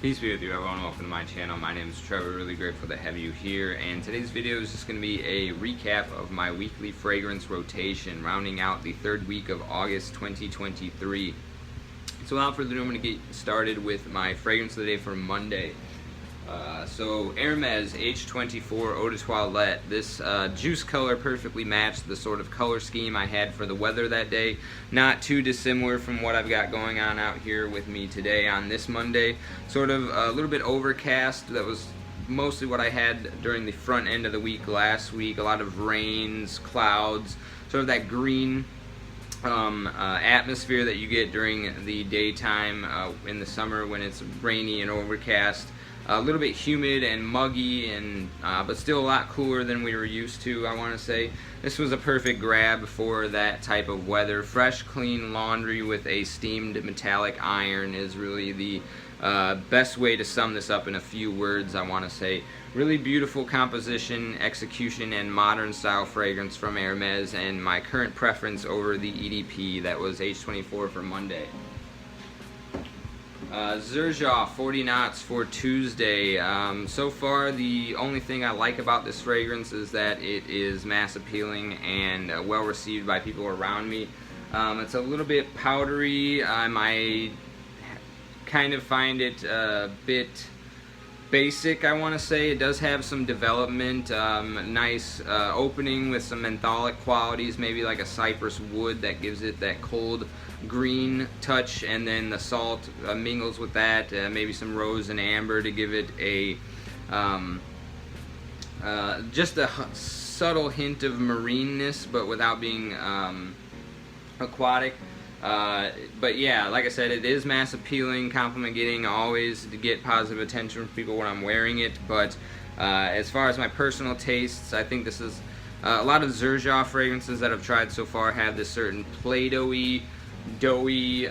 Peace be with you everyone, welcome to my channel. My name is Trevor, really grateful to have you here, and today's video is just going to be a recap of my weekly fragrance rotation, rounding out the third week of August 2023. So without further ado, I'm going to get started with my fragrance of the day for Monday. So Hermes H24 Eau de Toilette. This juice color perfectly matched the sort of color scheme I had for the weather that day. Not too dissimilar from what I've got going on out here with me today on this Monday. Sort of a little bit overcast. That was mostly what I had during the front end of the week last week. A lot of rains, clouds, sort of that green atmosphere that you get during the daytime in the summer when it's rainy and overcast. A little bit humid and muggy, and but still a lot cooler than we were used to, I want to say. This was a perfect grab for that type of weather. Fresh, clean laundry with a steamed metallic iron is really the best way to sum this up in a few words, I want to say. Really beautiful composition, execution, and modern style fragrance from Hermes, and my current preference over the EDP that was H24 for Monday. Xerjoff 40 knots for Tuesday. So far, the only thing I like about this fragrance is that it is mass appealing and well received by people around me. It's a little bit powdery. I kind of find it a bit basic, I want to say. It does have some development, nice opening with some mentholic qualities, maybe like a cypress wood that gives it that cold green touch, and then the salt mingles with that, maybe some rose and amber to give it a just a subtle hint of marineness, but without being aquatic. But yeah, like I said, it is mass appealing, compliment getting, always to get positive attention from people when I'm wearing it. But as far as my personal tastes, I think this is a lot of Xerjoff fragrances that I've tried so far have this certain Play-Doh-y, doughy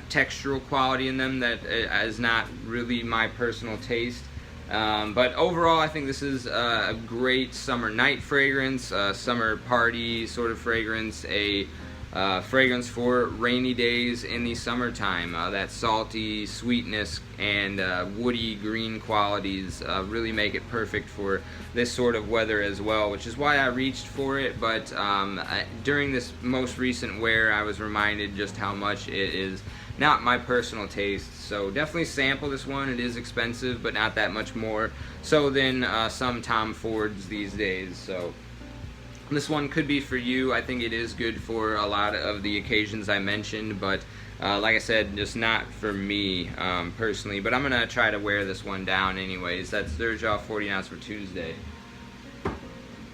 textural quality in them that is not really my personal taste. But overall, I think this is a great summer night fragrance, summer party sort of fragrance, a fragrance for rainy days in the summertime. That salty sweetness and woody green qualities really make it perfect for this sort of weather as well, which is why I reached for it. But during this most recent wear, I was reminded just how much it is not my personal taste. So definitely sample this one. It is expensive, but not that much more so than some Tom Fords these days. So this one could be for you. I think it is good for a lot of the occasions I mentioned, but like I said, just not for me personally. But I'm going to try to wear this one down anyways. That's Xerjoff 40 ounce for Tuesday.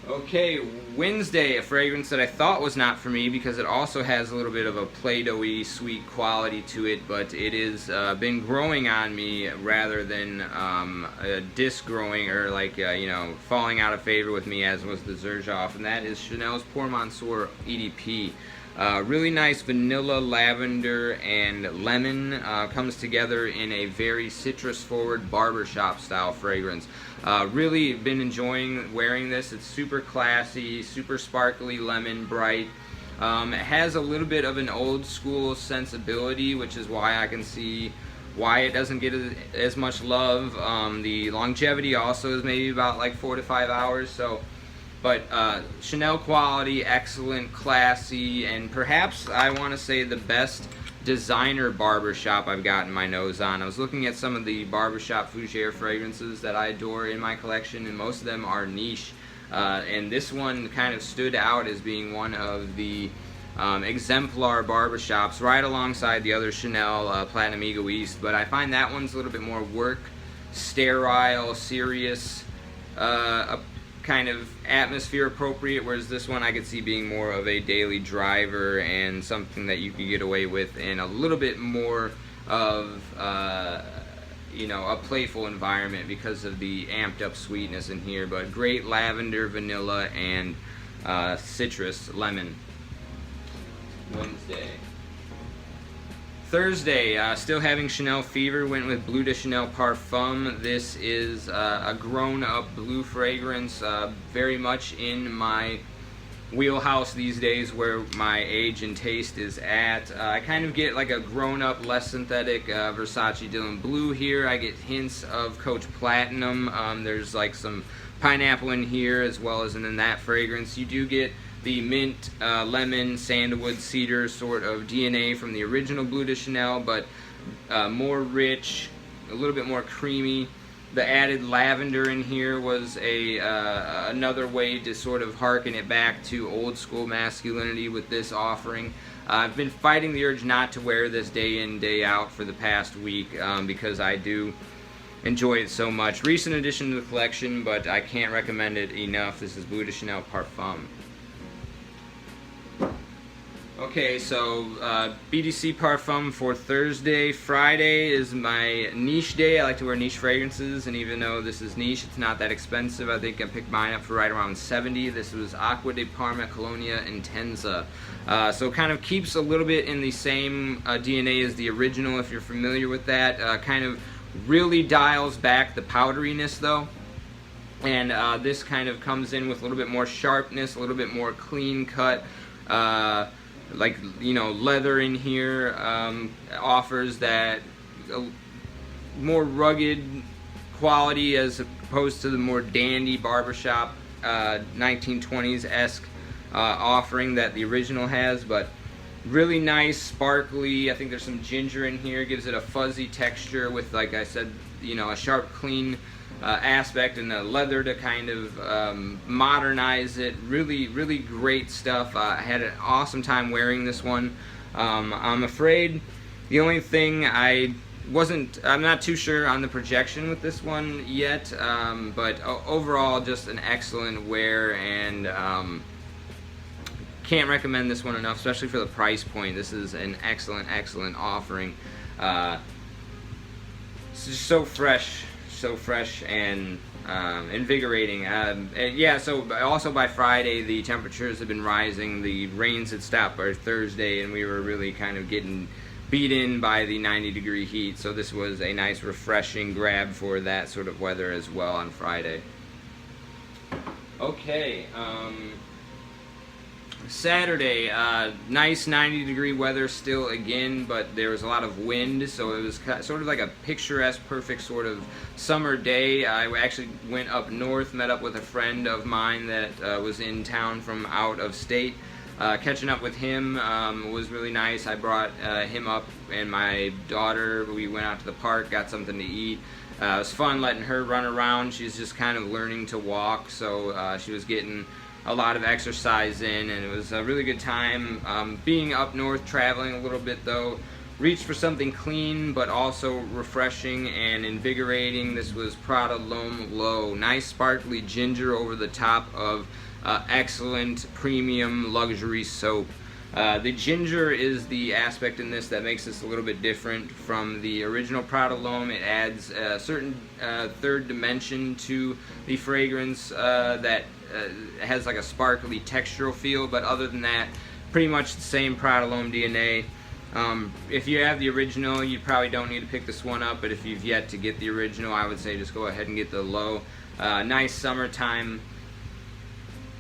Okay, Wednesday, a fragrance that I thought was not for me because it also has a little bit of a Play-Doh-y sweet quality to it, but it is been growing on me rather than disgrowing or like you know, falling out of favor with me as was the Xerjoff, and that is Chanel's Pour Monsieur EDP. Really nice vanilla, lavender, and lemon comes together in a very citrus-forward barbershop style fragrance. Really been enjoying wearing this. It's super classy, super sparkly, lemon, bright. It has a little bit of an old school sensibility, which is why I can see why it doesn't get as much love. The longevity also is maybe about like 4 to 5 hours. So. But Chanel quality, excellent, classy, and perhaps I want to say the best designer barbershop I've gotten my nose on. I was looking at some of the barbershop fougere fragrances that I adore in my collection, and most of them are niche. And this one kind of stood out as being one of the exemplar barbershops right alongside the other Chanel Platinum Egoiste. But I find that one's a little bit more work, sterile, serious, kind of atmosphere appropriate, whereas this one I could see being more of a daily driver and something that you could get away with in a little bit more of you know, a playful environment because of the amped up sweetness in here. But great lavender, vanilla, and citrus lemon. Wednesday. Thursday, still having Chanel fever, went with Bleu de Chanel Parfum. This is a grown-up blue fragrance, very much in my wheelhouse these days, where my age and taste is at. I kind of get like a grown-up, less synthetic Versace Dylan Blue here. I get hints of Coach Platinum. There's like some pineapple in here, as well as in that fragrance. You do get the mint, lemon, sandalwood, cedar sort of DNA from the original Bleu de Chanel, but more rich, a little bit more creamy. The added lavender in here was another way to sort of harken it back to old school masculinity with this offering. I've been fighting the urge not to wear this day in, day out for the past week because I do enjoy it so much. Recent addition to the collection, but I can't recommend it enough. This is Bleu de Chanel Parfum. Okay, so BDC Parfum for Thursday. Friday is my niche day. I like to wear niche fragrances, and even though this is niche, it's not that expensive. I think I picked mine up for right around $70. This was Acqua de Parma, Colonia, Intensa. So kind of keeps a little bit in the same DNA as the original, if you're familiar with that. Kind of really dials back the powderiness though. And this kind of comes in with a little bit more sharpness, a little bit more clean cut. Like, you know, leather in here offers that more rugged quality as opposed to the more dandy barbershop 1920s-esque offering that the original has, but really nice, sparkly. I think there's some ginger in here, gives it a fuzzy texture with, like I said, you know, a sharp, clean aspect, and the leather to kind of modernize it. Really, really great stuff. I had an awesome time wearing this one. I'm afraid the only thing I'm not too sure on the projection with this one yet, but overall just an excellent wear, and can't recommend this one enough, especially for the price point. This is an excellent, excellent offering. It's just so fresh and invigorating. And yeah, so also by Friday the temperatures have been rising. The rains had stopped by Thursday, and we were really kind of getting beaten by the 90-degree heat, so this was a nice refreshing grab for that sort of weather as well on Friday. Okay, Saturday, nice 90-degree weather still again, but there was a lot of wind, so it was sort of like a picturesque, perfect sort of summer day. I actually went up north, met up with a friend of mine that was in town from out of state. Catching up with him was really nice. I brought him up and my daughter. We went out to the park, got something to eat. It was fun letting her run around. She's just kind of learning to walk, so she was getting a lot of exercise in, and it was a really good time. Being up north, traveling a little bit though, reached for something clean but also refreshing and invigorating. This was Prada Leau. Nice sparkly ginger over the top of excellent premium luxury soap. The ginger is the aspect in this that makes this a little bit different from the original Prada Leau. It adds a certain third dimension to the fragrance that has like a sparkly textural feel, but other than that, pretty much the same Prada Leau DNA. If you have the original, you probably don't need to pick this one up, but if you've yet to get the original, I would say just go ahead and get the Leau. Nice summertime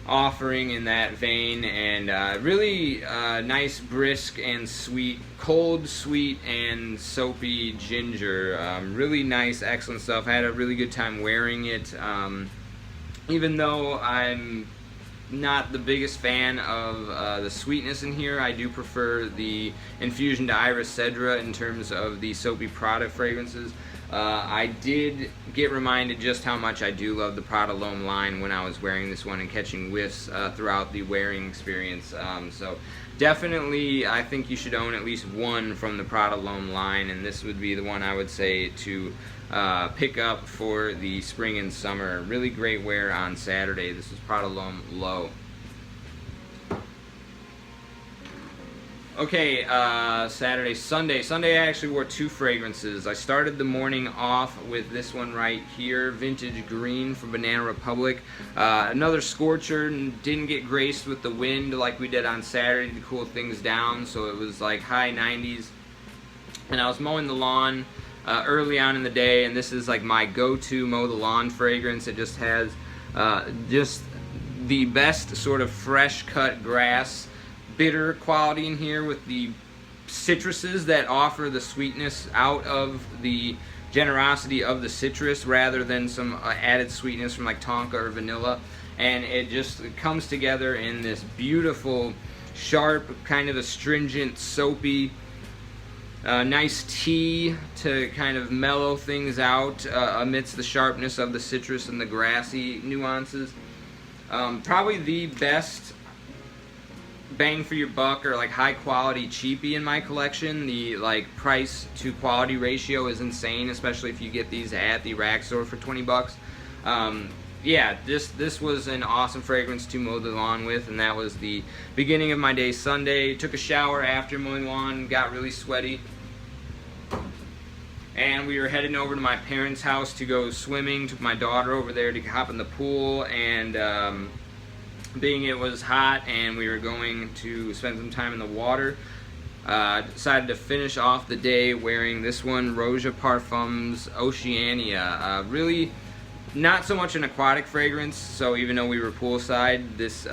offering in that vein, and really nice, brisk and sweet, cold, sweet and soapy ginger. Really nice, excellent stuff. I had a really good time wearing it. Even though I'm not the biggest fan of the sweetness in here, I do prefer the infusion to Iris Cedra in terms of the soapy Prada fragrances. I did get reminded just how much I do love the Prada Leau line when I was wearing this one and catching whiffs throughout the wearing experience. So definitely I think you should own at least one from the Prada Leau line, and this would be the one I would say to pick up for the spring and summer. Really great wear on Saturday. This is Prada Leau. Okay, Saturday, Sunday. Sunday I actually wore two fragrances. I started the morning off with this one right here, Vintage Green from Banana Republic. Another scorcher, and didn't get graced with the wind like we did on Saturday to cool things down, so it was like high 90s. And I was mowing the lawn early on in the day, and this is like my go-to mow the lawn fragrance. It just has just the best sort of fresh cut grass bitter quality in here, with the citruses that offer the sweetness out of the generosity of the citrus rather than some added sweetness from like tonka or vanilla. And it just comes together in this beautiful, sharp, kind of astringent, soapy, nice tea to kind of mellow things out amidst the sharpness of the citrus and the grassy nuances. Probably the best bang for your buck, or like high quality cheapie in my collection. The like price to quality ratio is insane, especially if you get these at the rack store for 20 bucks. Yeah, this was an awesome fragrance to mow the lawn with, and that was the beginning of my day Sunday. Took a shower after mowing lawn, got really sweaty, and we were heading over to my parents' house to go swimming. Took my daughter over there to hop in the pool, and being it was hot and we were going to spend some time in the water, decided to finish off the day wearing this one, Roja Parfums Oceania. Really not so much an aquatic fragrance, so even though we were poolside, this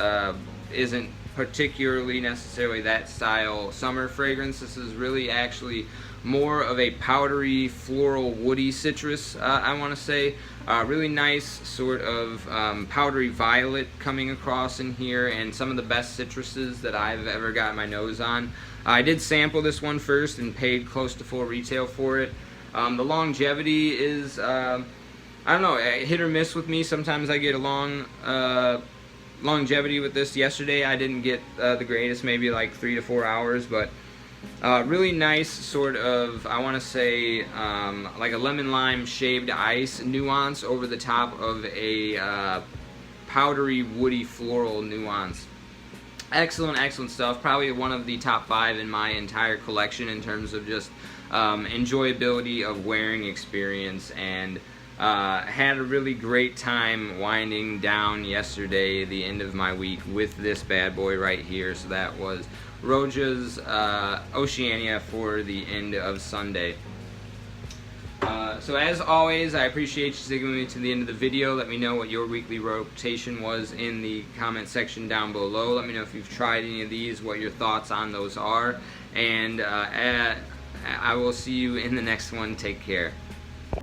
isn't particularly necessarily that style summer fragrance. This is really actually more of a powdery, floral, woody citrus, I want to say. Really nice sort of powdery violet coming across in here, and some of the best citruses that I've ever got my nose on. I did sample this one first and paid close to full retail for it. The longevity is, I don't know, hit or miss with me. Sometimes I get a long longevity with this. Yesterday I didn't get the greatest, maybe like 3 to 4 hours, but really nice sort of, I want to say, like a lemon lime shaved ice nuance over the top of a powdery woody floral nuance. Excellent, excellent stuff. Probably one of the top 5 in my entire collection in terms of just enjoyability of wearing experience, and had a really great time winding down yesterday, the end of my week, with this bad boy right here. So that was Roja's Oceania for the end of Sunday. So as always, I appreciate you sticking with me to the end of the video. Let me know what your weekly rotation was in the comment section down below. Let me know if you've tried any of these, what your thoughts on those are, and I will see you in the next one. Take care.